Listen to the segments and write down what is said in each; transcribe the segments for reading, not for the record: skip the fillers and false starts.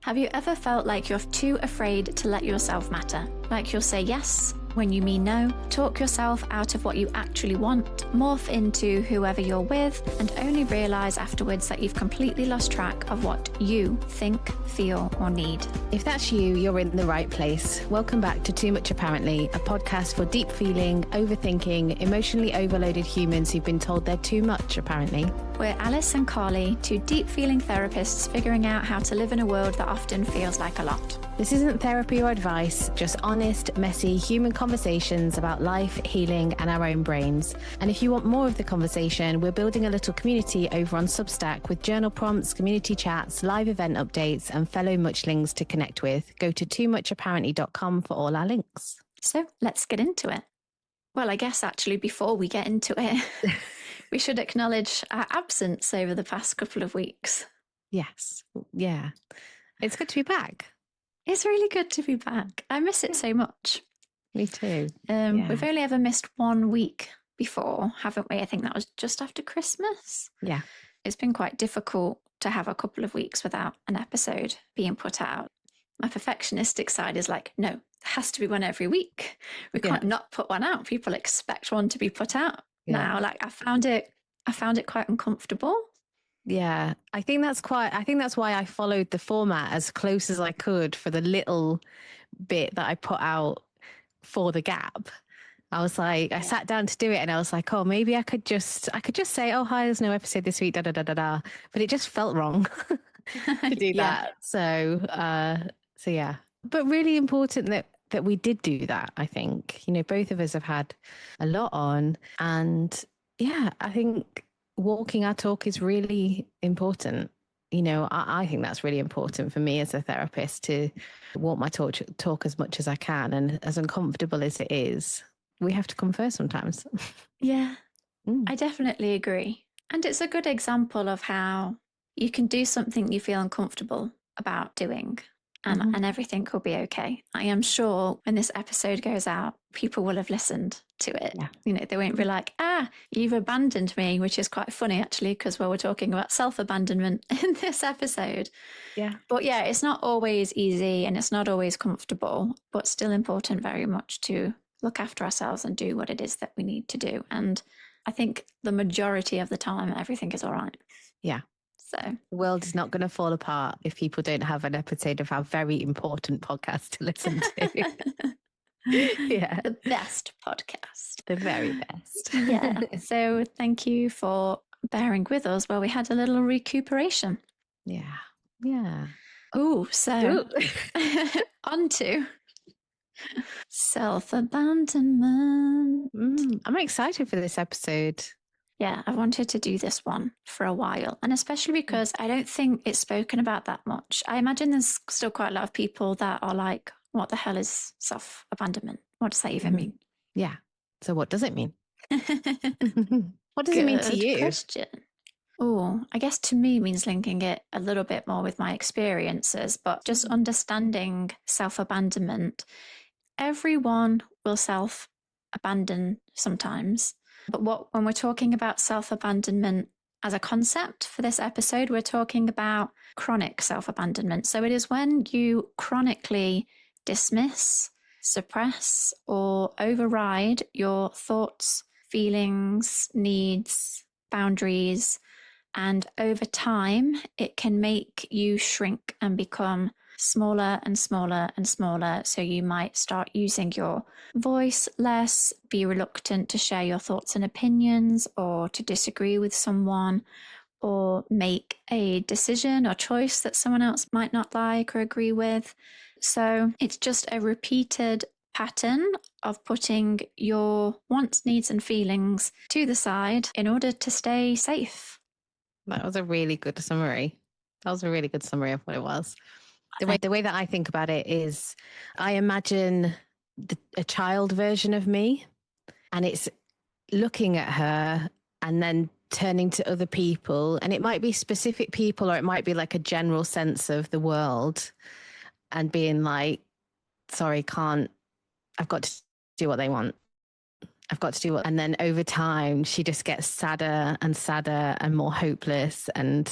Have you ever felt like you're too afraid to let yourself matter? Like you'll say yes when you mean no, talk yourself out of what you actually want, morph into whoever you're with, and only realise afterwards that you've completely lost track of what you think, feel, or need. If that's you, you're in the right place. Welcome back to Too Much Apparently, a podcast for deep feeling, overthinking, emotionally overloaded humans who've been told they're too much, apparently. We're Alice and Carly, two deep feeling therapists figuring out how to live in a world that often feels like a lot. This isn't therapy or advice, just honest, messy, human conversations about life, healing, and our own brains. And if you want more of the conversation, we're building a little community over on Substack with journal prompts, community chats, live event updates, and fellow muchlings to connect with. Go to toomuchapparently.com for all our links. So let's get into it. Well, I guess actually before we get into it, we should acknowledge our absence over the past couple of weeks. Yes. Yeah. It's good to be back. It's really good to be back. I miss it so much. Me too. We've only ever missed 1 week before, haven't we? I think that was just after Christmas. Yeah. It's been quite difficult to have a couple of weeks without an episode being put out. My perfectionistic side is like, no, there has to be one every week. We can't not put one out. People expect one to be put out now. Like I found it quite uncomfortable. Yeah, I think that's why I followed the format as close as I could for the little bit that I put out for the gap. I was like, I sat down to do it and I was like, oh, maybe I could just say, oh, hi, there's no episode this week, da da da da da. But it just felt wrong to do that. So yeah, but really important that we did do that. I think, both of us have had a lot on, and yeah, I think walking our talk is really important. I think that's really important for me as a therapist, to walk my talk as much as I can. And as uncomfortable as it is, we have to come first sometimes. Yeah, I definitely agree. And it's a good example of how you can do something you feel uncomfortable about doing, and everything will be okay. I am sure when this episode goes out, people will have listened to it. Yeah. They won't be like, you've abandoned me, which is quite funny actually, because we're talking about self-abandonment in this episode. Yeah. But yeah, it's not always easy and it's not always comfortable, but still important very much to look after ourselves and do what it is that we need to do. And I think the majority of the time, everything is all right. Yeah. So the world is not going to fall apart if people don't have an episode of our very important podcast to listen to. Yeah. The best podcast. The very best. Yeah. So thank you for bearing with us while we had a little recuperation. Yeah. Yeah. Oh, so on to self-abandonment. I'm excited for this episode. Yeah, I wanted to do this one for a while, and especially because I don't think it's spoken about that much. I imagine there's still quite a lot of people that are like, what the hell is self-abandonment? What does that even mean? Yeah. So what does it mean? What does it mean to you? Question. Oh, I guess to me means linking it a little bit more with my experiences, but just understanding self-abandonment. Everyone will self-abandon sometimes. But when we're talking about self-abandonment as a concept for this episode, we're talking about chronic self-abandonment. So it is when you chronically dismiss, suppress, or override your thoughts, feelings, needs, boundaries, and over time, it can make you shrink and become smaller and smaller and smaller. So you might start using your voice less, be reluctant to share your thoughts and opinions, or to disagree with someone, or make a decision or choice that someone else might not like or agree with. So it's just a repeated pattern of putting your wants, needs, and feelings to the side in order to stay safe. That was a really good summary. That was a really good summary of what it was. The way that I think about it is, I imagine a child version of me, and it's looking at her and then turning to other people, and it might be specific people, or it might be like a general sense of the world, and being like, sorry, I've got to do what they want. I've got to do what, and then over time, she just gets sadder and sadder and more hopeless and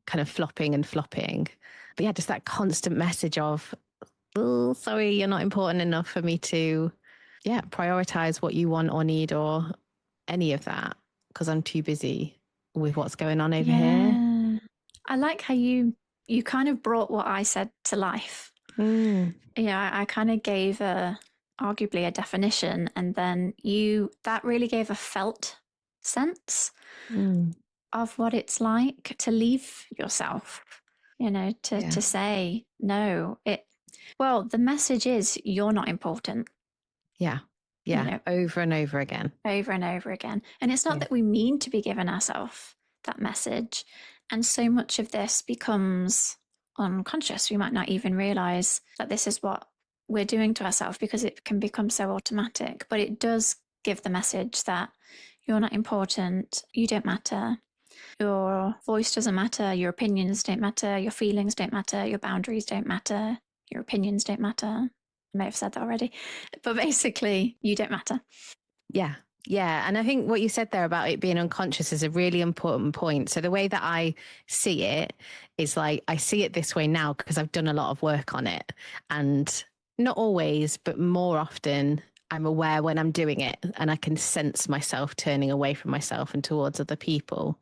kind of flopping and flopping. But yeah, just that constant message of, oh, sorry, you're not important enough for me to, yeah, prioritize what you want or need or any of that because I'm too busy with what's going on over here. Yeah. I like how you kind of brought what I said to life. Mm, Yeah, I kind of gave arguably a definition, and then that really gave a felt sense mm, of what it's like to leave yourself, yeah, to say no. Well, the message is you're not important, yeah, you yeah, know, over and over again. over and over again. And it's not Yeah. that we mean to be giving ourselves that message. And so much of this becomes unconscious. We might not even realize that this is what we're doing to ourselves because it can become so automatic. But it does give the message that you're not important, you don't matter, your voice doesn't matter, your opinions don't matter, your feelings don't matter, your boundaries don't matter, your opinions don't matter. I may have said that already, but basically, you don't matter. Yeah. Yeah. And I think what you said there about it being unconscious is a really important point. So the way that I see it is like, I see it this way now because I've done a lot of work on it. And not always, but more often, I'm aware when I'm doing it and I can sense myself turning away from myself and towards other people.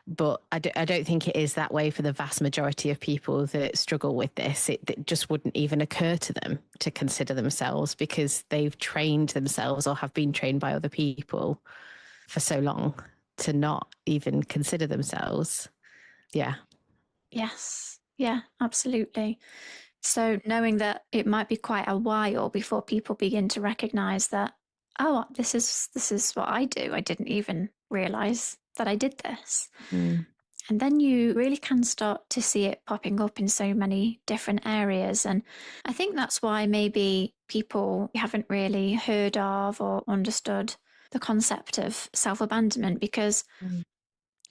But I don't think it is that way for the vast majority of people that struggle with this. It just wouldn't even occur to them to consider themselves because they've trained themselves or have been trained by other people for so long to not even consider themselves. Yeah. Yes. Yeah, absolutely. So knowing that it might be quite a while before people begin to recognize that, oh, this is what I do. I didn't even realize that I did this. Mm, And then you really can start to see it popping up in so many different areas. And I think that's why maybe people haven't really heard of or understood the concept of self abandonment because, mm,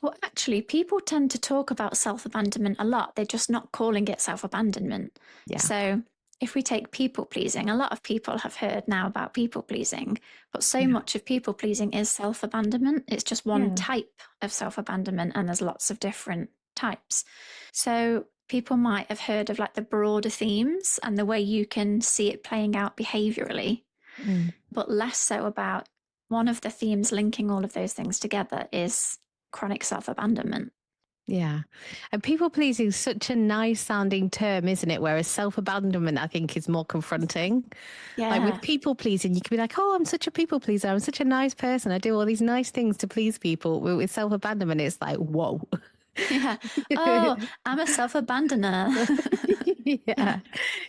well, actually, people tend to talk about self abandonment a lot. They're just not calling it self abandonment. yeah. So, if we take people pleasing, a lot of people have heard now about people pleasing, but so Yeah. much of people pleasing is self abandonment. It's just one Yeah. type of self abandonment, and there's lots of different types. So, people might have heard of like the broader themes and the way you can see it playing out behaviorally, Mm. but less so about one of the themes linking all of those things together is chronic self abandonment. Yeah. And people pleasing is such a nice sounding term, isn't it? Whereas self abandonment, I think, is more confronting. Like with Yeah. people pleasing, you can be like, oh, I'm such a people pleaser. I'm such a nice person. I do all these nice things to please people. With self abandonment, it's like, whoa. Yeah. Oh, I'm a self abandoner. Yeah.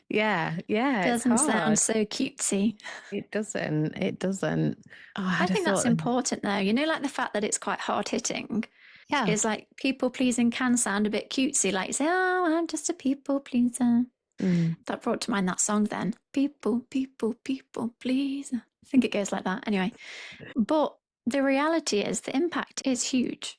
Yeah. Yeah. It's Doesn't sound hard. so cutesy. It doesn't. It doesn't. Oh, I I'd have think that's thought. important though. Like the fact that it's quite hard hitting Yeah. is like people pleasing can sound a bit cutesy, like say, oh, I'm just a people pleaser. Mm, That brought to mind that song then. People, people, people pleaser. I think it goes like that. Anyway, but the reality is the impact is huge.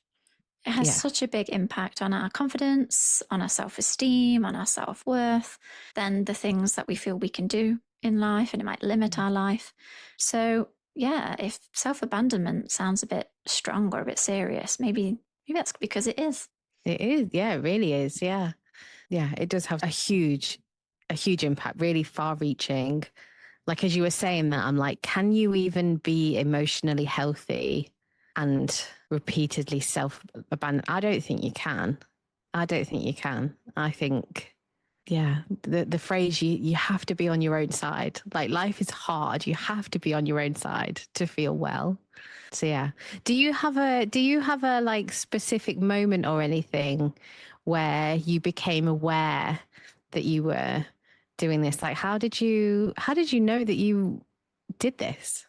It has yeah. such a big impact on our confidence, on our self esteem, on our self worth, than the things that we feel we can do in life, and it might limit our life. So, yeah, if self abandonment sounds a bit strong or a bit serious, maybe that's because it is. It is. Yeah. It really is. Yeah. Yeah. It does have a huge impact, really far reaching. Like, as you were saying that, I'm like, can you even be emotionally healthy and repeatedly self abandon? I don't think you can. I don't think you can. I think, yeah, the phrase you have to be on your own side. Like, life is hard. You have to be on your own side to feel well. So yeah. Do you have a like specific moment or anything where you became aware that you were doing this? Like how did you know that you did this?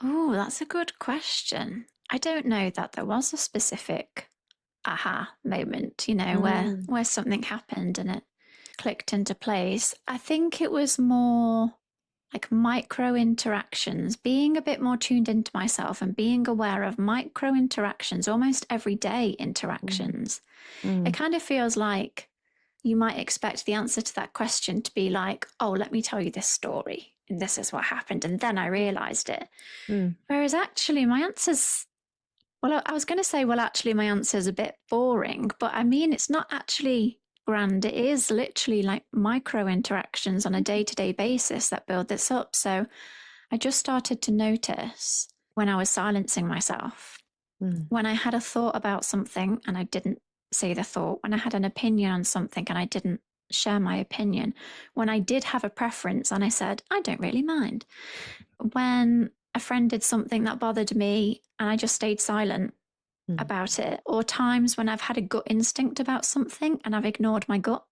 Oh, that's a good question. I don't know that there was a specific aha moment, Mm, where something happened and it clicked into place. I think it was more like micro interactions, being a bit more tuned into myself and being aware of micro interactions, almost everyday mm, interactions. It mm, kind of feels like you might expect the answer to that question to be like, oh, let me tell you this story. And this is what happened. And then I realized it. mm, Whereas actually, my answer's well, I was going to say, well, actually, my answer is a bit boring, but I mean, it's not actually grand. It is literally like micro interactions on a day-to-day basis that build this up. So I just started to notice when I was silencing myself, Mm, when I had a thought about something and I didn't say the thought, when I had an opinion on something and I didn't share my opinion, when I did have a preference and I said, I don't really mind, when a friend did something that bothered me and I just stayed silent mm, about it, or times when I've had a gut instinct about something and I've ignored my gut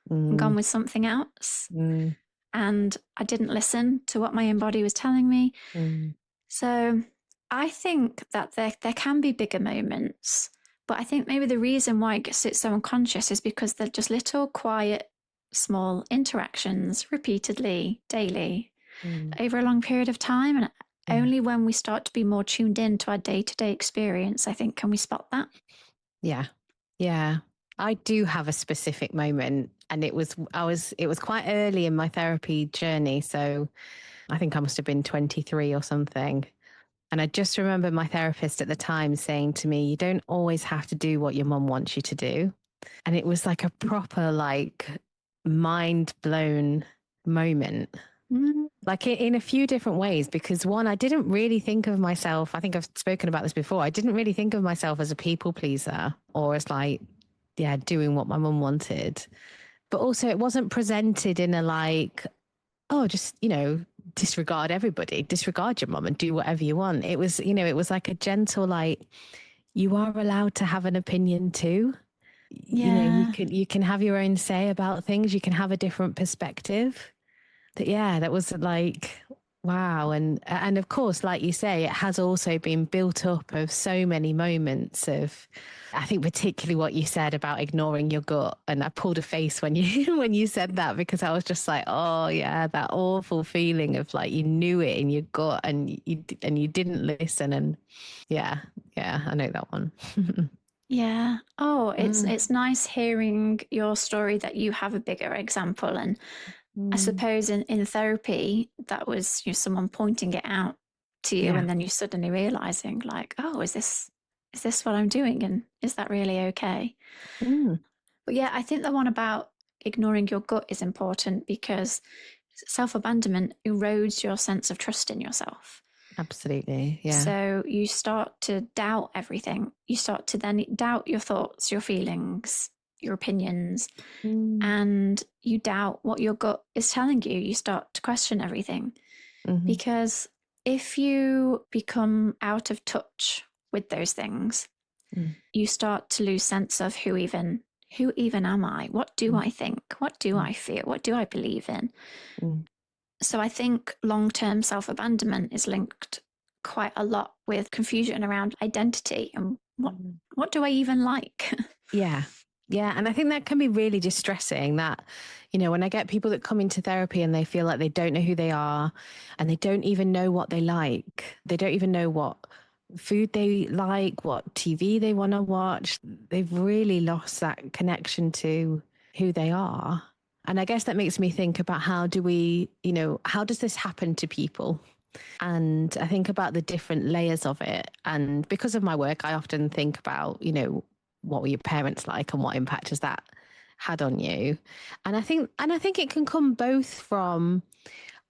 and mm, gone with something else, mm, and I didn't listen to what my own body was telling me. mm, So I think that there can be bigger moments, but I think maybe the reason why it gets so unconscious is because they're just little quiet, small interactions repeatedly, daily, mm. over a long period of time. And Yeah. only when we start to be more tuned in to our day to day experience, I think, can we spot that. Yeah. Yeah. I do have a specific moment, and it was quite early in my therapy journey. So I think I must have been 23 or something. And I just remember my therapist at the time saying to me, you don't always have to do what your mum wants you to do. And it was like a proper, like, mind blown moment, Mm, like in a few different ways. Because one, I didn't really think of myself, I think I've spoken about this before. I didn't really think of myself as a people pleaser or as like, yeah, doing what my mum wanted. But also, it wasn't presented in a like, oh, just, disregard everybody, disregard your mum and do whatever you want. It was, it was like a gentle, like, you are allowed to have an opinion too. yeah. You can have your own say about things. You can have a different perspective. But yeah, that was like, wow. And of course, like you say, it has also been built up of so many moments of, I think particularly what you said about ignoring your gut. And I pulled a face when you when you said that, because I was just like, oh yeah, that awful feeling of like you knew it in your gut and you didn't listen. And yeah, yeah, I know that one. Yeah. Oh, Mm, it's nice hearing your story that you have a bigger example. And I mm, suppose in therapy, that was someone pointing it out to you, yeah. and then you suddenly realizing, like, oh, is this what I'm doing, and is that really okay? Mm, But yeah, I think the one about ignoring your gut is important because self-abandonment erodes your sense of trust in yourself. absolutely. Yeah. So you start to doubt everything. You start to then doubt your thoughts, your feelings, your opinions, Mm, and you doubt what your gut is telling you. You start to question everything mm-hmm, because if you become out of touch with those things, mm, you start to lose sense of who even am I? What do mm, I think? What do mm, I feel? What do I believe in? mm, So I think long-term self-abandonment is linked quite a lot with confusion around identity and mm. what do I even like? Yeah. Yeah. And I think that can be really distressing that, when I get people that come into therapy and they feel like they don't know who they are and they don't even know what they like, they don't even know what food they like, what TV they want to watch. They've really lost that connection to who they are. And I guess that makes me think about how does this happen to people? And I think about the different layers of it. And because of my work, I often think about, what were your parents like and what impact has that had on you? And I think it can come both from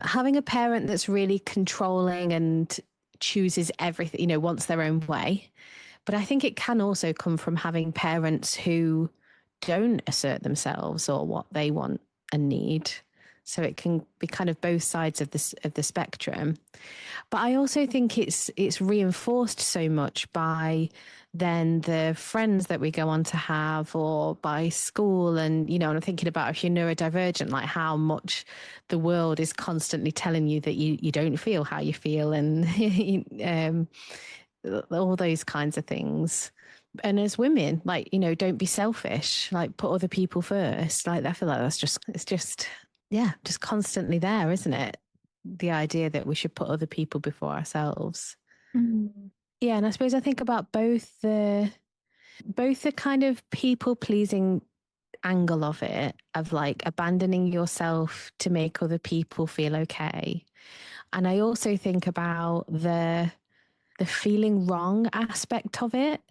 having a parent that's really controlling and chooses everything, wants their own way. But I think it can also come from having parents who don't assert themselves or what they want and need. So it can be kind of both sides of the spectrum. But I also think it's reinforced so much by then the friends that we go on to have or by school. And I'm thinking about if you're neurodivergent, like how much the world is constantly telling you that you don't feel how you feel and all those kinds of things. And as women, like, don't be selfish, like put other people first. Like, I feel like it's just, yeah, just constantly there, isn't it? The idea that we should put other people before ourselves. Mm. Yeah. And I suppose I think about both the kind of people pleasing angle of it, of like abandoning yourself to make other people feel okay. And I also think about the feeling wrong aspect of it,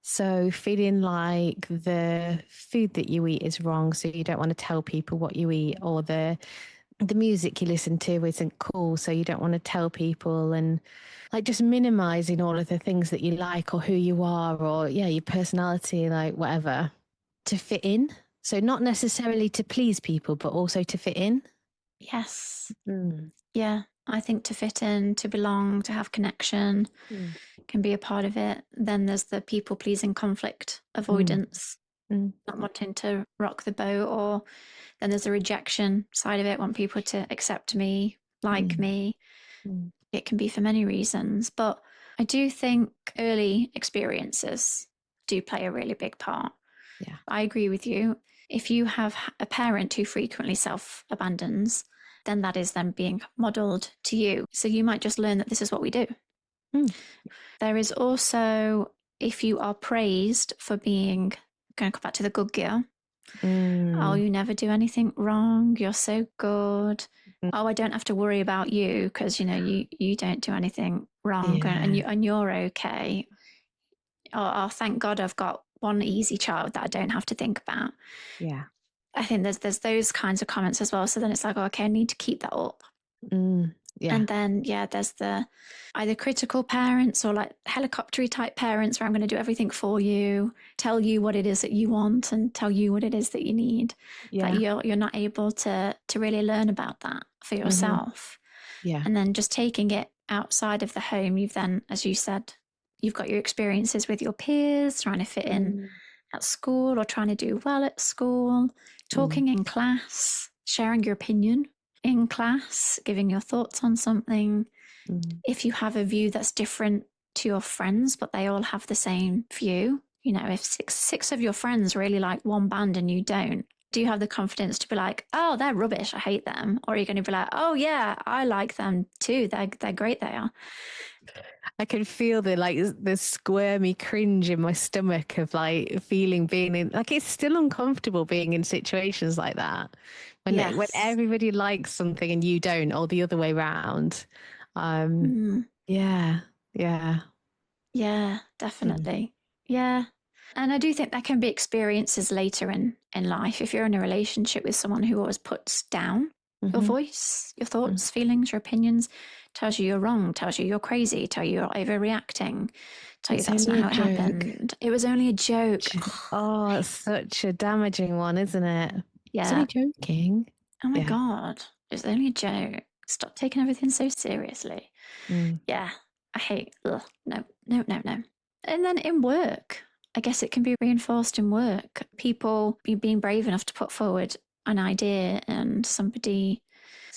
So feeling like the food that you eat is wrong, so you don't want to tell people what you eat, or the music you listen to isn't cool, so you don't want to tell people, and like just minimizing all of the things that you like or who you are, or yeah, your personality, like whatever, to fit in. So not necessarily to please people, but also to fit in. Yes. Mm. Yeah. I think to fit in, to belong, to have connection Mm. can be a part of it. Then there's the people pleasing conflict Mm. avoidance, Mm. not wanting to rock the boat, or then there's the rejection side of it, want people to accept me, like Mm. me. Mm. It can be for many reasons, but I do think early experiences do play a really big part. Yeah. I agree with you. If you have a parent who frequently self abandons, then that is then being modeled to you. So you might just learn that this is what we do. Mm. There is also, if you are praised for being, going to come back to the good girl, oh, Mm. you never do anything wrong, you're so good. Mm. Oh, I don't have to worry about you because you don't do anything wrong, and Yeah. you're okay. Oh, thank God I've got one easy child that I don't have to think about. Yeah. I think there's those kinds of comments as well. So then it's like, oh, okay, I need to keep that up. Mm. Yeah. And then yeah, there's the either critical parents or like helicoptery type parents where I'm going to do everything for you, tell you what it is that you want, and tell you what it is that you need. That Yeah. you're not able to really learn about that for Mm-hmm. yourself. Yeah. And then just taking it outside of the home, you've then, as you said, you've got your experiences with your peers, trying to fit in Mm. at school or trying to do well at school, Mm. talking in class, sharing your opinion in class, giving your thoughts on something. Mm. If you have a view that's different to your friends, but they all have the same view, if six of your friends really like one band and you don't, do you have the confidence to be like, oh, they're rubbish, I hate them? Or are you going to be like, oh, yeah, I like them too. They're great, they are. I can feel the squirmy cringe in my stomach of like feeling being in, like it's still uncomfortable being in situations like that when Yes. everybody likes something and you don't, or the other way round. Um, Mm, yeah, yeah. yeah, Mm. definitely. Yeah. And I do think there can be experiences later in life. If you're in a relationship with someone who always puts down your Mm-hmm. voice, your Mm. thoughts, feelings, your opinions, tells you you're wrong, tells you you're crazy, tell you you're overreacting, tell you It's that's not only a how it joke. happened. It was only a joke. Oh, it's such a damaging one, isn't it? It's only Yeah. joking. Oh my Yeah. God. It's only a joke. Stop taking everything so seriously. Mm. Yeah. I hate, ugh, no, no, no, no. And then in work, I guess it can be reinforced in work. People being brave enough to put forward an idea and somebody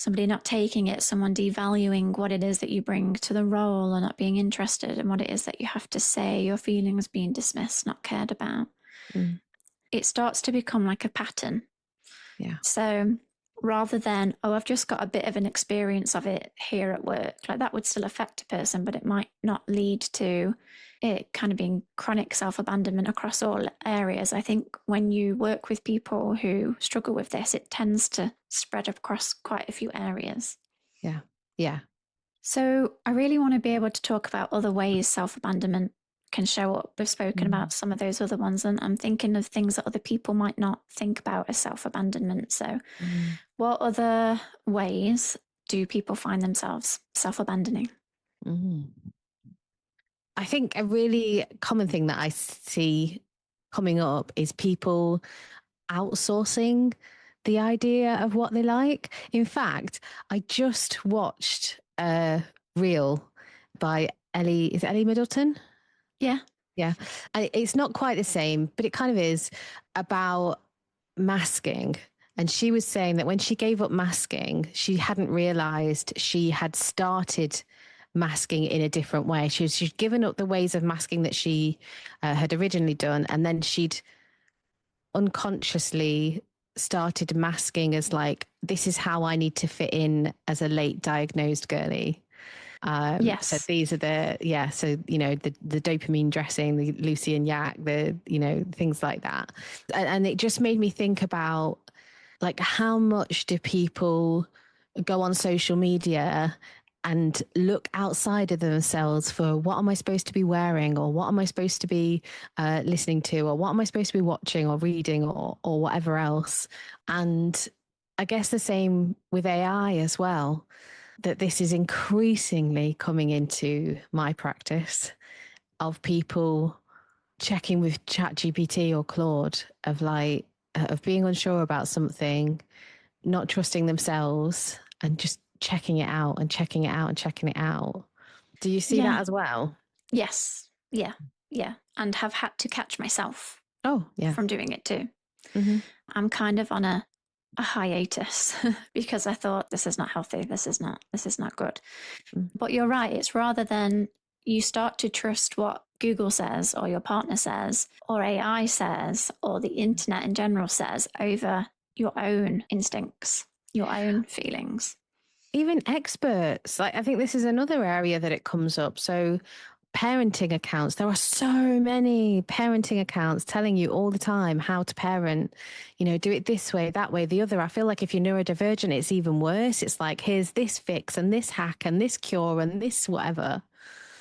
not taking it, someone devaluing what it is that you bring to the role and not being interested in what it is that you have to say, your feelings being dismissed, not cared about. Mm. It starts to become like a pattern. Yeah. So rather than, oh, I've just got a bit of an experience of it here at work, like that would still affect a person, but it might not lead to it kind of being chronic self abandonment across all areas. I think when you work with people who struggle with this, it tends to spread across quite a few areas. Yeah. Yeah. So I really want to be able to talk about other ways self abandonment can show up. We've spoken Mm. about some of those other ones, and I'm thinking of things that other people might not think about as self abandonment. So, Mm. what other ways do people find themselves self abandoning? Mm. I think a really common thing that I see coming up is people outsourcing the idea of what they like. In fact, I just watched a reel by Ellie, is it Ellie Middleton? Yeah. Yeah. And it's not quite the same, but it kind of is about masking. And she was saying that when she gave up masking, she hadn't realized she had started masking in a different way. She'd given up the ways of masking that she had originally done. And then she'd unconsciously started masking as like, this is how I need to fit in as a late diagnosed girly. So Yes. these are so, the dopamine dressing, the Lucy and Yak, things like that. And it just made me think about like, how much do people go on social media and look outside of themselves for what am I supposed to be wearing, or what am I supposed to be listening to, or what am I supposed to be watching or reading, or whatever else. And I guess the same with AI as well, that this is increasingly coming into my practice of people checking with ChatGPT or Claude of being unsure about something, not trusting themselves, and just checking it out and checking it out and checking it out. Do you see Yeah. that as well? Yes. Yeah. Yeah. And have had to catch myself Oh, yeah. from doing it too. Mm-hmm. I'm kind of on a hiatus because I thought this is not healthy. This is not good. But you're right. It's rather than you start to trust what Google says or your partner says or AI says or the internet in general says over your own instincts, your own feelings. Even experts, like I think this is another area that it comes up. So parenting accounts, there are so many parenting accounts telling you all the time how to parent, do it this way, that way, the other. I feel like if you're neurodivergent, it's even worse. It's like, here's this fix and this hack and this cure and this whatever.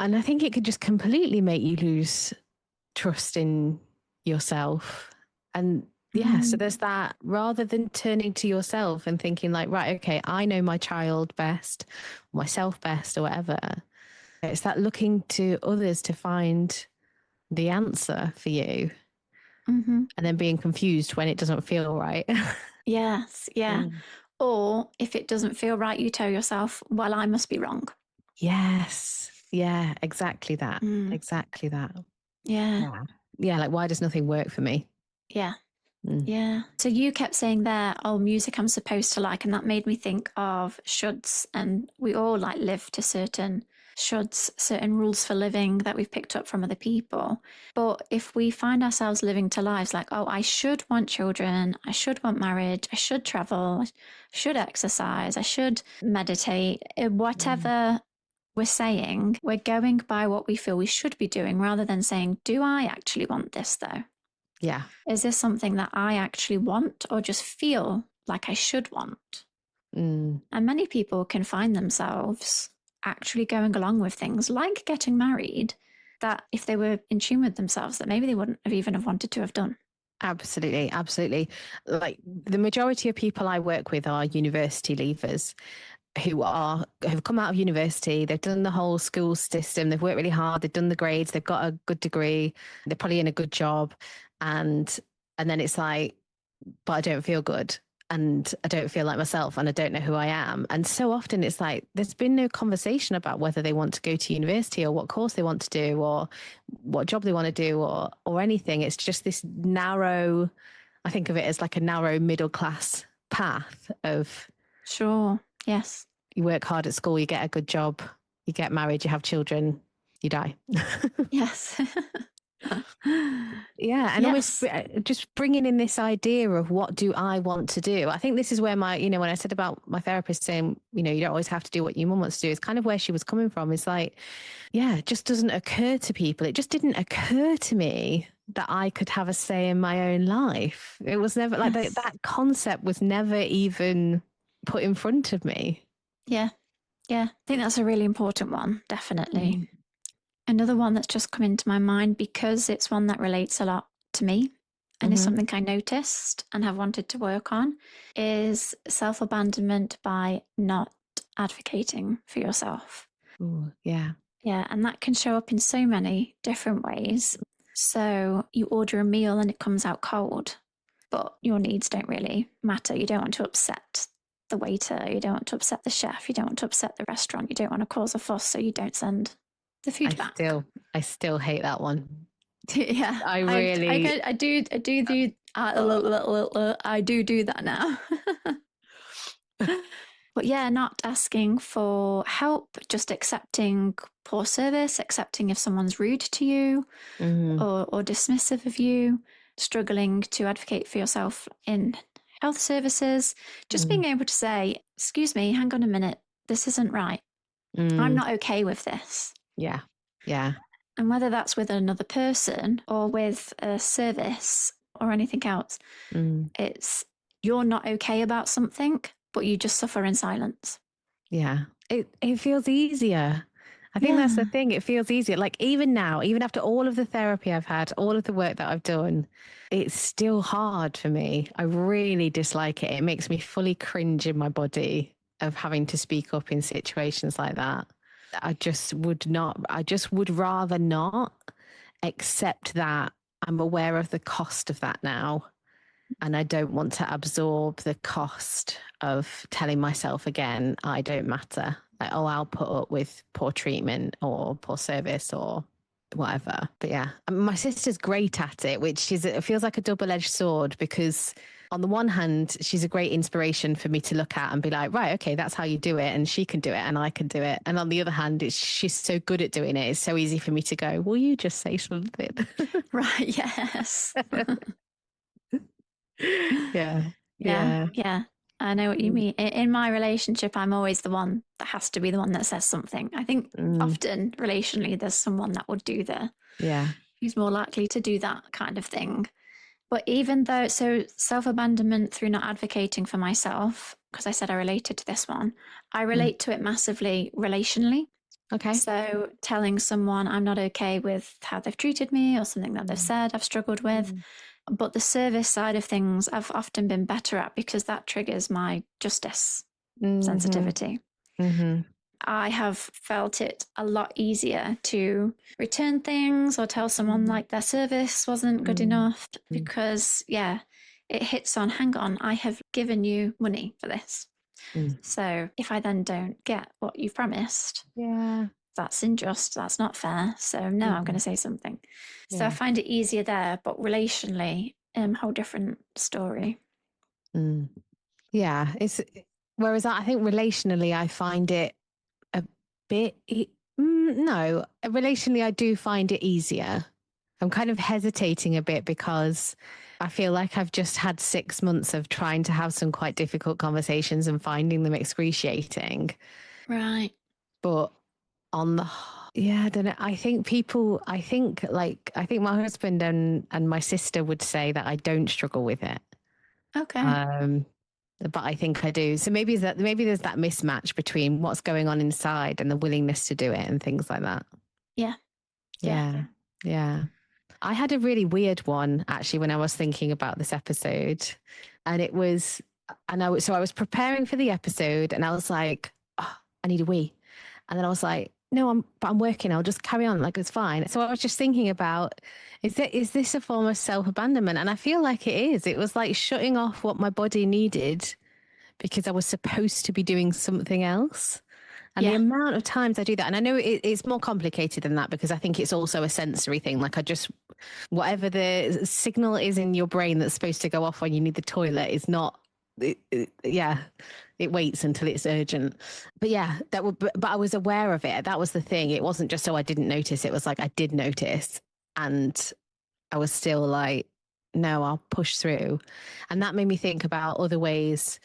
And I think it could just completely make you lose trust in yourself. And yeah, so there's that, rather than turning to yourself and thinking like, right, okay, I know my child best, myself best, or whatever. It's that looking to others to find the answer for you, and then being confused when it doesn't feel right. Yes, yeah. Mm. Or if it doesn't feel right, you tell yourself, well, I must be wrong. Yes. Yeah, exactly that. Mm, Exactly that. yeah, Yeah. Yeah, like why does nothing work for me? yeah. Mm. Yeah. So you kept saying there, oh, music I'm supposed to like. And that made me think of shoulds. And we all like live to certain shoulds, certain rules for living that we've picked up from other people. But if we find ourselves living to lives like, oh, I should want children, I should want marriage, I should travel, I should exercise, I should meditate, Mm. whatever we're saying, we're going by what we feel we should be doing rather than saying, do I actually want this though? Yeah. Is this something that I actually want or just feel like I should want? Mm. And many people can find themselves actually going along with things like getting married that if they were in tune with themselves, that maybe they wouldn't have even have wanted to have done. Absolutely, absolutely. Like the majority of people I work with are university leavers have come out of university, they've done the whole school system, they've worked really hard, they've done the grades, they've got a good degree, they're probably in a good job, and then it's like, but I don't feel good, and I don't feel like myself, and I don't know who I am. And so often it's like there's been no conversation about whether they want to go to university or what course they want to do or what job they want to do or anything. It's just this narrow, I think of it as like a narrow middle class path of Sure. Yes. you work hard at school, you get a good job, you get married, you have children, you die. Yes. Yeah, and almost Yes. just bringing in this idea of what do I want to do. I think this is where when I said about my therapist saying, you don't always have to do what your mum wants to do, it's kind of where she was coming from. It's like, yeah, it just doesn't occur to people. It just didn't occur to me that I could have a say in my own life. It was never like Yes. that concept was never even put in front of me. Yeah. Yeah. I think that's a really important one. Definitely. Mm. Another one that's just come into my mind because it's one that relates a lot to me and is Mm-hmm. something I noticed and have wanted to work on is self abandonment by not advocating for yourself. Ooh, yeah. Yeah, and that can show up in so many different ways. So you order a meal and it comes out cold, but your needs don't really matter. You don't want to upset the waiter, you don't want to upset the chef, you don't want to upset the restaurant, you don't want to cause a fuss, so you don't send the I food back. still, I still hate that one. Yeah, I I really, get, I do that now. But yeah, not asking for help, just accepting poor service, accepting if someone's rude to you mm, or dismissive of you, struggling to advocate for yourself in health services, just being mm, able to say, excuse me, hang on a minute, this isn't right. I'm mm, not okay with this. yeah, yeah, And whether that's with another person or with a service or anything else, mm, it's you're not okay about something, but you just suffer in silence. yeah. It feels easier. I think that's the Yeah. thing. It feels easier. Like even now, even after all of the therapy I've had, all of the work that I've done, it's still hard for me. I really dislike it. It makes me fully cringe in my body of having to speak up in situations like that. I just would rather not accept that I'm aware of the cost of that now. And I don't want to absorb the cost of telling myself again, I don't matter. Like, oh, I'll put up with poor treatment or poor service or whatever. But yeah, my sister's great at it, which is, it feels like a double edged sword because on the one hand, she's a great inspiration for me to look at and be like, right, okay, that's how you do it. And she can do it and I can do it. And on the other hand, she's so good at doing it. It's so easy for me to go, will you just say something? Right. Yes. Yeah. Yeah. Yeah. Yeah. I know what you mean. In my relationship, I'm always the one that has to be the one that says something. I think Mm, often relationally, there's someone that would do yeah. who's more likely to do that kind of thing. But even though, so self abandonment through not advocating for myself, because I said I related to this one, I Mm. relate to it massively relationally. Okay. So telling someone I'm not okay with how they've treated me or something that they've Mm, said I've struggled with. mm, But the service side of things I've often been better at because that triggers my justice mhm, sensitivity. mhm, I have felt it a lot easier to return things or tell someone mm, like their service wasn't good mm, enough because, yeah, it hits on, hang on, I have given you money for this. mm. So if I then don't get what you've promised, Yeah. that's unjust, that's not fair. So no, I'm going Mhm, to say something. So I yeah. find it easier there, but relationally, whole different story. Mm. Yeah. Whereas I think relationally, I find it a bit, no, relationally, I do find it easier. I'm kind of hesitating a bit because I feel like I've just had 6 months of trying to have some quite difficult conversations and finding them excruciating. Right. But on the yeah, I don't know. I think my husband and my sister would say that I don't struggle with it. Okay. Um, but I think I do. So maybe there's that mismatch between what's going on inside and the willingness to do it and things like that. Yeah. Yeah. Yeah. Yeah. I had a really weird one actually when I was thinking about this episode. And it was so I was preparing for the episode and I was like, oh, I need a wee. And then I was like, no, I'm working. I'll just carry on. Like it's fine. So I was just thinking about, is this a form of self-abandonment? And I feel like it is. It was like shutting off what my body needed because I was supposed to be doing something else. And the Yeah. amount of times I do that, and I know it's more complicated than that because I think it's also a sensory thing. Like whatever the signal is in your brain that's supposed to go off when you need the toilet is not, yeah, it waits until it's urgent. But yeah, but I was aware of it. That was the thing. It wasn't just so I didn't notice. It was like I did notice, and I was still like, no, I'll push through. And that made me think about other ways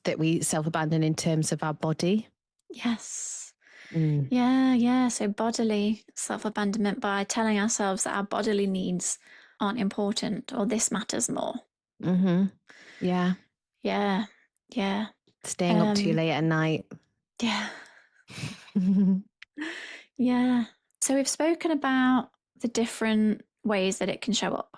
that we self abandon in terms of our body. Yes. Mm. Yeah, yeah. So bodily self abandonment by telling ourselves that our bodily needs aren't important or this matters more. Mm-hmm. Yeah. Yeah, yeah. Staying up too Um, late at night. yeah, Mm-hmm. yeah. So we've spoken about the different ways that it can show up,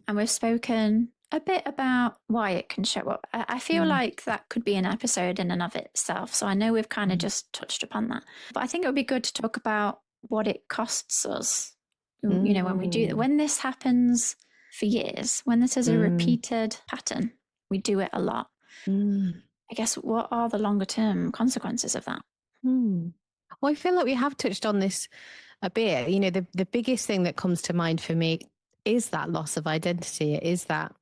and we've spoken a bit about why it can show up. I feel Mm-hmm. like that could be an episode in and of itself. So I know we've kind of just touched upon that, but I think it would be good to talk about what it costs us. You know, when we do Mm-hmm. when this happens for years, when this is a repeated pattern, we do it a lot. Mm-hmm. I guess what are the longer term consequences of that? Hmm. Well, I feel like we have touched on this a bit. You know, the biggest thing that comes to mind for me is that loss of identity. It is that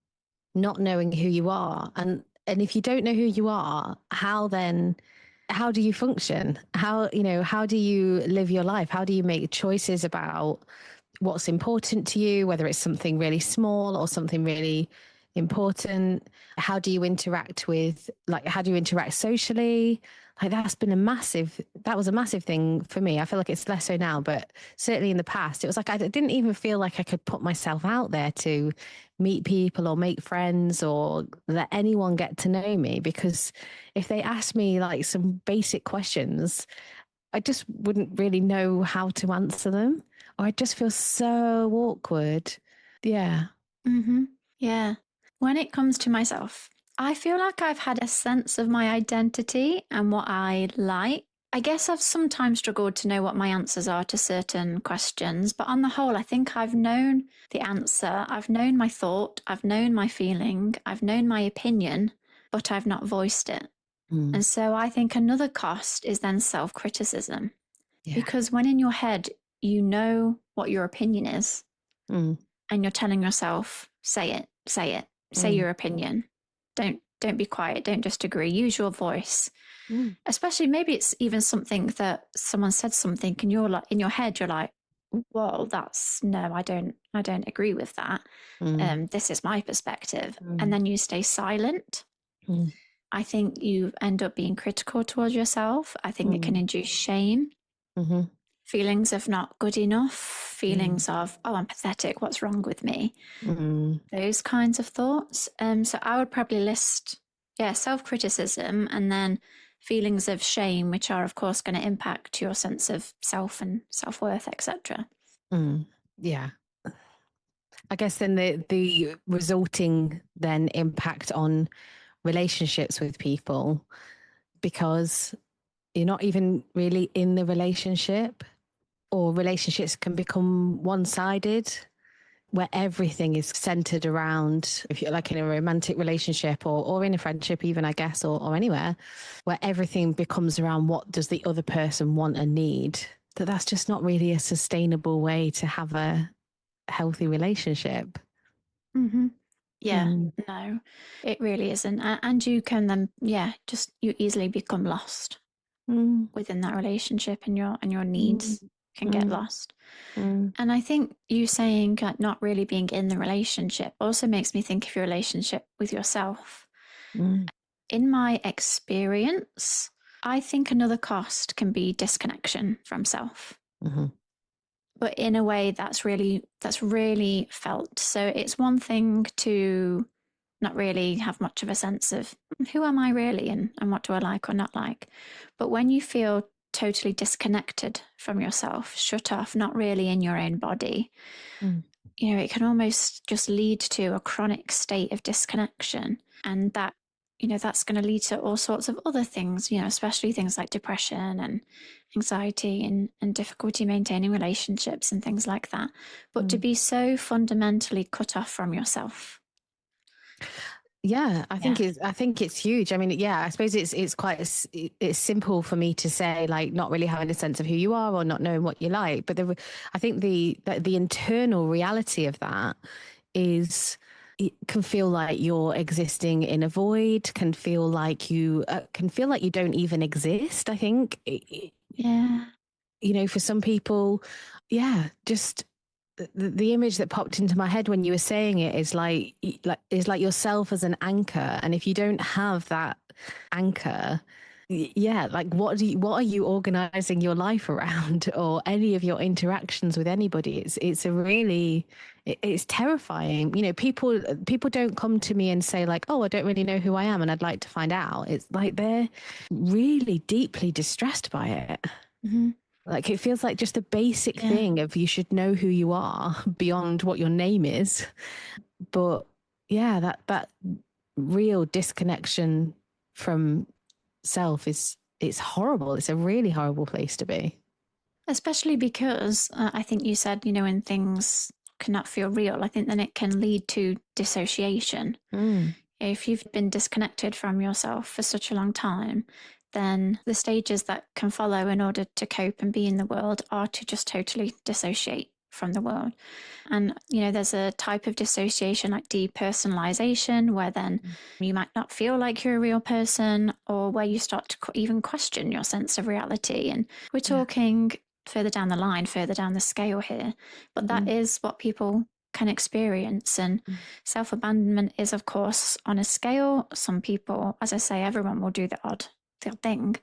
not knowing who you are. And if you don't know who you are, how do you function? How do you live your life? How do you make choices about what's important to you, whether it's something really small or something really important? How do you interact with, like, how do you interact socially? Like, that was a massive thing for me. I feel like it's less so now, but certainly in the past, it was like I didn't even feel like I could put myself out there to meet people or make friends or let anyone get to know me, because if they asked me like some basic questions, I just wouldn't really know how to answer them, or I'd just feel so awkward. Yeah. Mm-hmm. Yeah. When it comes to myself, I feel like I've had a sense of my identity and what I like. I guess I've sometimes struggled to know what my answers are to certain questions, but on the whole, I think I've known the answer. I've known my thought, I've known my feeling, I've known my opinion, but I've not voiced it. Mm. And so I think another cost is then self criticism, Yeah. because when in your head, you know what your opinion is, Mm. and you're telling yourself, say it, say it, say Mm. your opinion. Don't be quiet, don't just agree. Use your voice. Mm. Especially maybe it's even something that someone said something and you're like in your head, you're like, whoa, that's no, I don't agree with that. Mm. This is my perspective. And Mm. then you stay silent. Mm. I think you end up being critical towards yourself. I think it can Mm. induce shame, Mhm. feelings of not good enough, Mm. feelings of, oh, I'm pathetic, what's wrong with me? Mm. Those kinds of thoughts. So I would probably list, yeah, self criticism and then feelings of shame, which are, of course, going to impact your sense of self and self worth, etc. Mm. Yeah. I guess then the resulting then impact on relationships with people, because you're not even really in the relationship, or relationships can become one-sided, where everything is centered around, if you're like in a romantic relationship, or in a friendship even, I guess, or anywhere, where everything becomes around what does the other person want and need, that's just not really a sustainable way to have a healthy relationship. Mm-hmm. Yeah, Mm. no, it really isn't. And you can then, yeah, just you easily become lost Mm. within that relationship, and your Mm. needs can get Mm. lost. Mm. And I think you saying not really being in the relationship also makes me think of your relationship with yourself. Mm. In my experience, I think another cost can be disconnection from self, Mhm. but in a way that's really felt. So it's one thing to not really have much of a sense of who am I really, and what do I like or not like. But when you feel totally disconnected from yourself, shut off, not really in your own body, Mm. it can almost just lead to a chronic state of disconnection. And that's going to lead to all sorts of other things, especially things like depression and anxiety and difficulty maintaining relationships and things like that. But to Mm. be so fundamentally cut off from yourself. Yeah, Yeah. I think it's huge. I mean, yeah, I suppose it's quite it's simple for me to say, like, not really having a sense of who you are or not knowing what you like, but I think the internal reality of that is, it can feel like you're existing in a void, can feel like you don't even exist. I think Yeah. for some people, yeah, just the image that popped into my head when you were saying it is like yourself as an anchor, and if you don't have that anchor, yeah, like what are you organizing your life around, or any of your interactions with anybody? It's terrifying. People don't come to me and say like, oh, I don't really know who I am and I'd like to find out. It's like they're really deeply distressed by it. Mm-hmm. Like, it feels like just a basic Yeah. thing of you should know who you are beyond what your name is. But yeah, that real disconnection from self it's horrible. It's a really horrible place to be. Especially because I think you said, when things cannot feel real, I think then it can lead to dissociation. Mm. If you've been disconnected from yourself for such a long time, then the stages that can follow in order to cope and be in the world are to just totally dissociate from the world. And, there's a type of dissociation like depersonalization, where then you might not feel like you're a real person, or where you start to even question your sense of reality. And we're Yeah. talking further down the line, further down the scale here. But that Mm. is what people can experience. And self abandonment is, of course, on a scale. Some people, as I say, everyone will do the odd thing.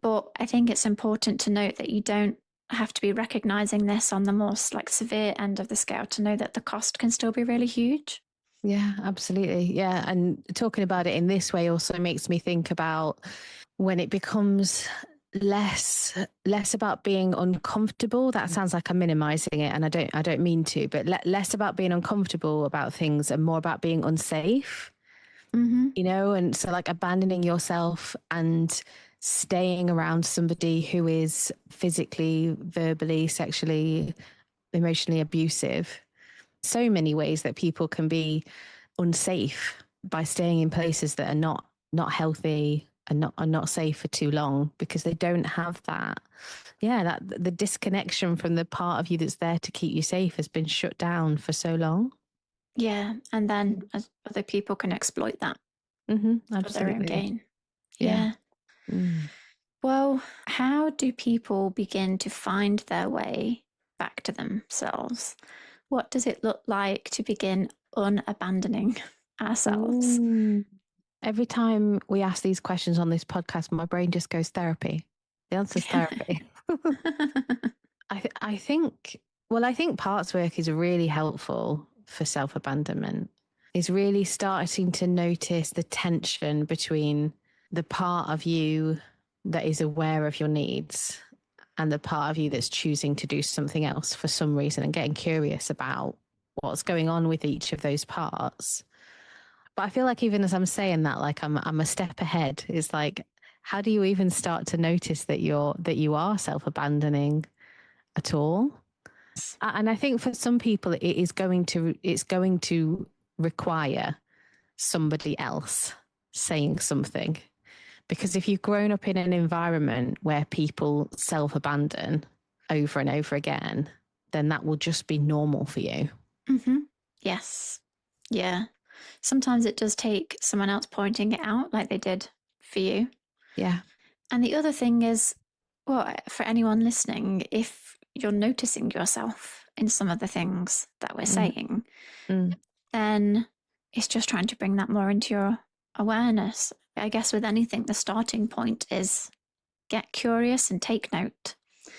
But I think it's important to note that you don't have to be recognizing this on the more like severe end of the scale to know that the cost can still be really huge. Yeah, absolutely. Yeah. And talking about it in this way also makes me think about when it becomes less about being uncomfortable. That sounds like I'm minimizing it, and I don't mean to, but less about being uncomfortable about things and more about being unsafe, Mm-hmm. and so like abandoning yourself and staying around somebody who is physically, verbally, sexually, emotionally abusive. So many ways that people can be unsafe by staying in places that are not healthy and not safe for too long, because they don't have that. Yeah, that the disconnection from the part of you that's there to keep you safe has been shut down for so long. Yeah. And then other people can exploit that for their own Absolutely. gain. Yeah. Yeah. Mm. Well, how do people begin to find their way back to themselves? What does it look like to begin unabandoning ourselves? Mm. Every time we ask these questions on this podcast, my brain just goes therapy. The answer's therapy. I think, well, I think parts work is really helpful for self abandonment. Is really starting to notice the tension between the part of you that is aware of your needs and the part of you that's choosing to do something else for some reason, and getting curious about what's going on with each of those parts. But I feel like even as I'm saying that, like I'm a step ahead. It's like, how do you even start to notice that you are self abandoning at all? And I think for some people, it's going to require somebody else saying something. Because if you've grown up in an environment where people self abandon over and over again, then that will just be normal for you. Mm-hmm. Yes. Yeah. Sometimes it does take someone else pointing it out, like they did for you. Yeah. And the other thing is, well, for anyone listening, if you're noticing yourself in some of the things that we're Mm, saying, mm, then it's just trying to bring that more into your awareness. I guess with anything, the starting point is get curious and take note.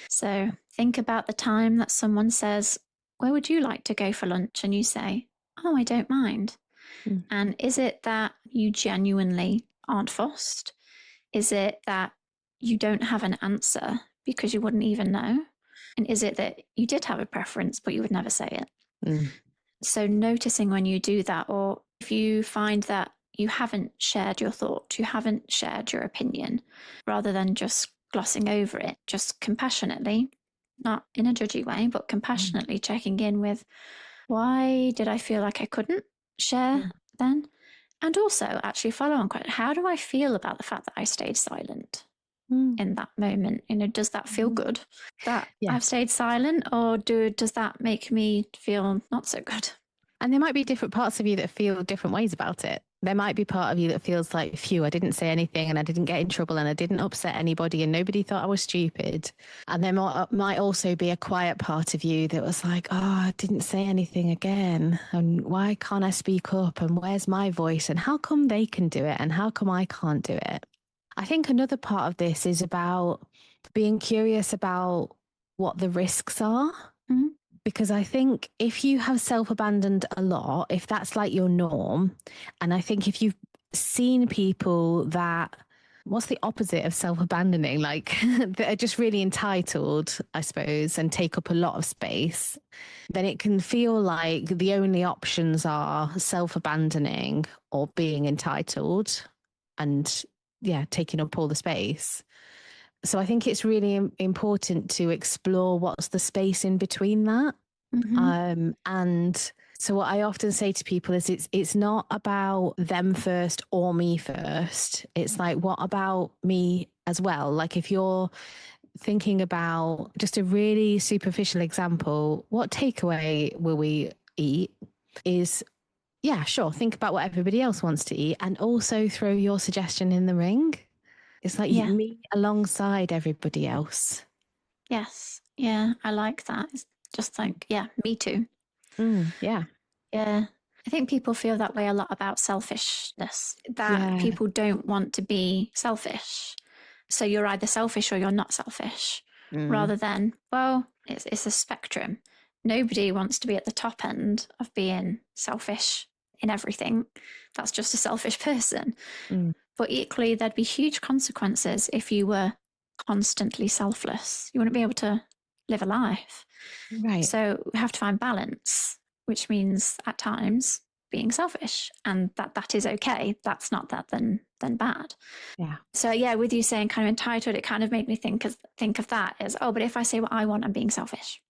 So think about the time that someone says, "Where would you like to go for lunch?" And you say, "Oh, I don't mind." mm, And is it that you genuinely aren't fussed? Is it that you don't have an answer because you wouldn't even know? And is it that you did have a preference, but you would never say it? mm, So, noticing when you do that, or if you find that you haven't shared your thought, you haven't shared your opinion, rather than just glossing over it, just compassionately, not in a judgy way, but mm, compassionately checking in with why did I feel like I couldn't share mm, then? And also, actually, follow on question, how do I feel about the fact that I stayed silent mm, in that moment? Does that feel mm. good that Yeah. I've stayed silent, or does that make me feel not so good? And there might be different parts of you that feel different ways about it. There might be part of you that feels like, phew, I didn't say anything and I didn't get in trouble and I didn't upset anybody and nobody thought I was stupid. And there might also be a quiet part of you that was like, oh, I didn't say anything again. And why can't I speak up? And where's my voice? And how come they can do it? And how come I can't do it? I think another part of this is about being curious about what the risks are, Mm-hmm. because I think if you have self abandoned a lot, if that's like your norm, and I think if you've seen people that, what's the opposite of self abandoning? Like that are just really entitled, I suppose, and take up a lot of space, then it can feel like the only options are self abandoning or being entitled and, yeah, taking up all the space. So I think it's really important to explore what's the space in between that. Mm-hmm. And so what I often say to people is it's not about them first or me first. It's like, what about me as well? Like if you're thinking about just a really superficial example, what takeaway will we eat is, yeah, sure, think about what everybody else wants to eat and also throw your suggestion in the ring. It's like Yeah. me alongside everybody else. Yes. Yeah. I like that. It's just like, yeah, me too. Yeah. Yeah. I think people feel that way a lot about selfishness, that Yeah. people don't want to be selfish. So you're either selfish or you're not selfish, Mm, rather than, well, it's a spectrum. Nobody wants to be at the top end of being selfish in everything. That's just a selfish person. mm. But equally, there'd be huge consequences if you were constantly selfless. You wouldn't be able to live a life. Right. So we have to find balance, which means at times being selfish, and that is okay. That's not that then bad. Yeah. So yeah, with you saying kind of entitled, it kind of made me think of that as, oh, but if I say what I want, I'm being selfish.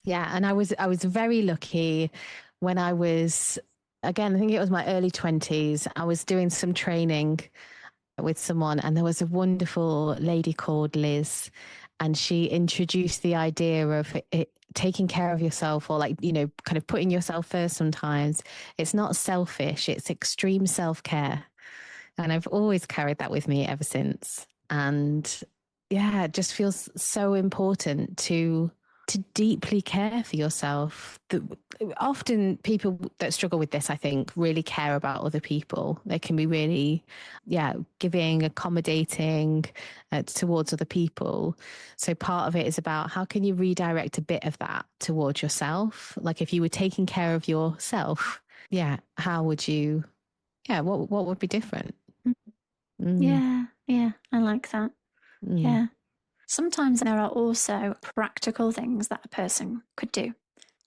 Yeah. And I was very lucky when I was, again, I think it was my early 20s. I was doing some training with someone, and there was a wonderful lady called Liz, and she introduced the idea of taking care of yourself, or like, kind of putting yourself first sometimes. It's not selfish, it's extreme self-care. And I've always carried that with me ever since. And yeah, it just feels so important to deeply care for yourself. Often people that struggle with this, I think, really care about other people. They can be really, yeah, giving, accommodating towards other people. So part of it is about how can you redirect a bit of that towards yourself? Like if you were taking care of yourself, yeah, how would you, yeah, what would be different? Mm, Yeah, yeah, I like that. mm, Yeah. Sometimes there are also practical things that a person could do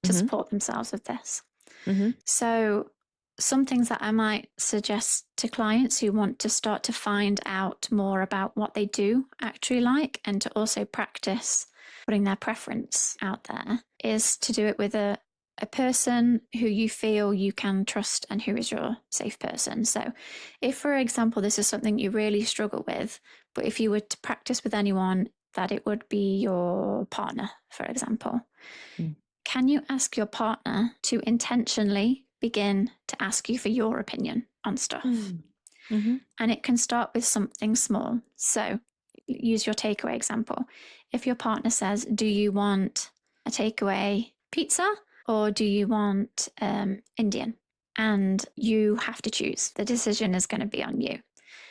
to mm-hmm, support themselves with this. mm-hmm, So, some things that I might suggest to clients who want to start to find out more about what they do actually like, and to also practice putting their preference out there, is to do it with a person who you feel you can trust and who is your safe person. So, if, for example, this is something you really struggle with, but if you were to practice with anyone, that it would be your partner, for example. mm, Can you ask your partner to intentionally begin to ask you for your opinion on stuff? mm, mm-hmm, And it can start with something small. So, use your takeaway example. If your partner says, do you want a takeaway pizza or do you want Indian? And you have to choose. The decision is going to be on you.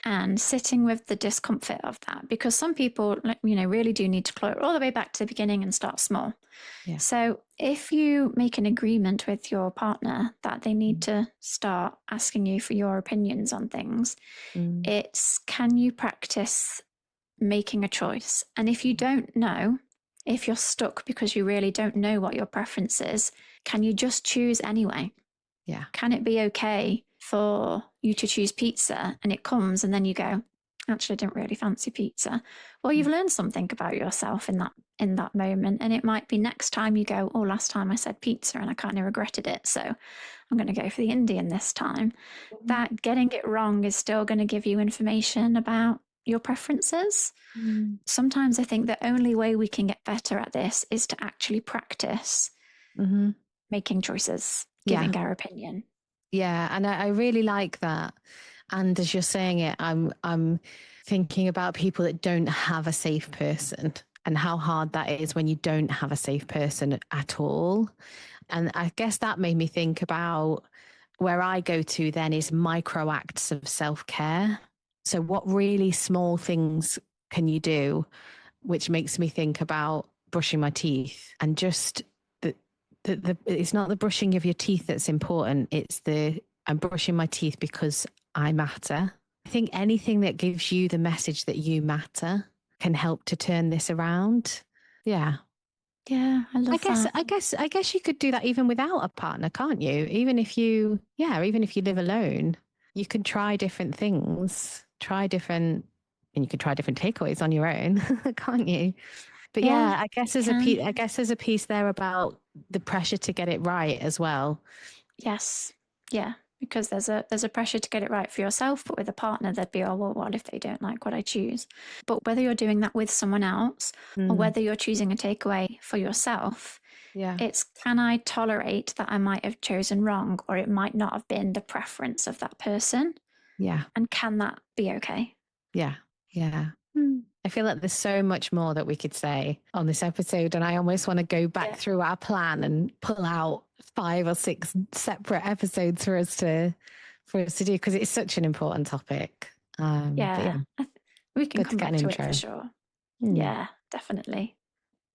And sitting with the discomfort of that, because some people, really do need to claw it all the way back to the beginning and start small. yeah. So, if you make an agreement with your partner that they need Mm, to start asking you for your opinions on things, mm, it's, can you practice making a choice? And if you don't know, if you're stuck because you really don't know what your preference is, can you just choose anyway? yeah. Can it be okay for you to choose pizza and it comes and then you go, actually, I didn't really fancy pizza? Well, you've Mm, learned something about yourself in that moment. And it might be next time you go, oh, last time I said pizza and I kind of regretted it. So I'm going to go for the Indian this time. mm, That getting it wrong is still going to give you information about your preferences. mm, Sometimes I think the only way we can get better at this is to actually practice mm-hmm. making choices, Yeah. giving our opinion. Yeah. And I really like that. And as you're saying it, I'm thinking about people that don't have a safe person and how hard that is when you don't have a safe person at all. And I guess that made me think about where I go to then is micro acts of self care. So, what really small things can you do? Which makes me think about brushing my teeth and just it's not the brushing of your teeth that's important. It's I'm brushing my teeth because I matter. I think anything that gives you the message that you matter can help to turn this around. Yeah. Yeah, I I love guess, that. I guess, I guess you could do that even without a partner, can't you? Even if you, yeah, even if you live alone, you can try different things, and you can try different takeaways on your own, can't you? But Yeah, yeah, I guess you can. there's a piece there about the pressure to get it right as well. Yes. Yeah. Because there's a pressure to get it right for yourself, but with a partner, there'd be, oh, well, what if they don't like what I choose? But whether you're doing that with someone else or Mm, whether you're choosing a takeaway for yourself, yeah, it's, can I tolerate that I might have chosen wrong or it might not have been the preference of that person? yeah, And can that be okay? yeah, yeah. I feel like there's so much more that we could say on this episode, and I almost want to go back Yeah. through our plan and pull out 5 or 6 separate episodes for us to do, because it's such an important topic. But Yeah, we can good to come get back an to it intro. for sure. Mm. Yeah, definitely.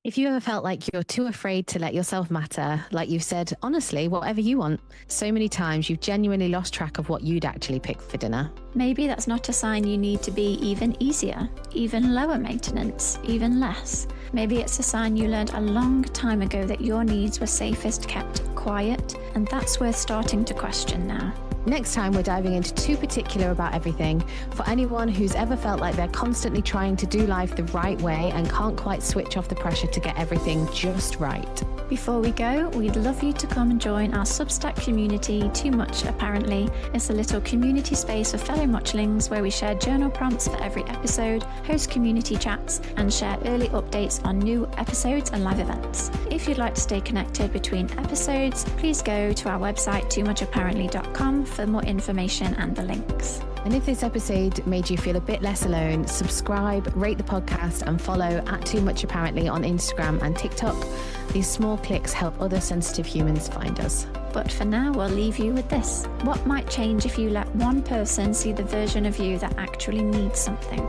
If you ever felt like you're too afraid to let yourself matter, like you've said, honestly, whatever you want, so many times you've genuinely lost track of what you'd actually pick for dinner. Maybe that's not a sign you need to be even easier, even lower maintenance, even less. Maybe it's a sign you learned a long time ago that your needs were safest kept quiet, and that's worth starting to question now. Next time, we're diving into Too Particular About Everything for anyone who's ever felt like they're constantly trying to do life the right way and can't quite switch off the pressure to get everything just right. Before we go, we'd love you to come and join our Substack community, Too Much Apparently. It's a little community space for fellow Muchlings where we share journal prompts for every episode, host community chats, and share early updates on new episodes and live events. If you'd like to stay connected between episodes, please go to our website, toomuchapparently.com, for more information and the links. And if this episode made you feel a bit less alone, subscribe, rate the podcast, and follow at Too Much Apparently on Instagram and TikTok. These small clicks help other sensitive humans find us. But for now, we'll leave you with this. What might change if you let one person see the version of you that actually needs something?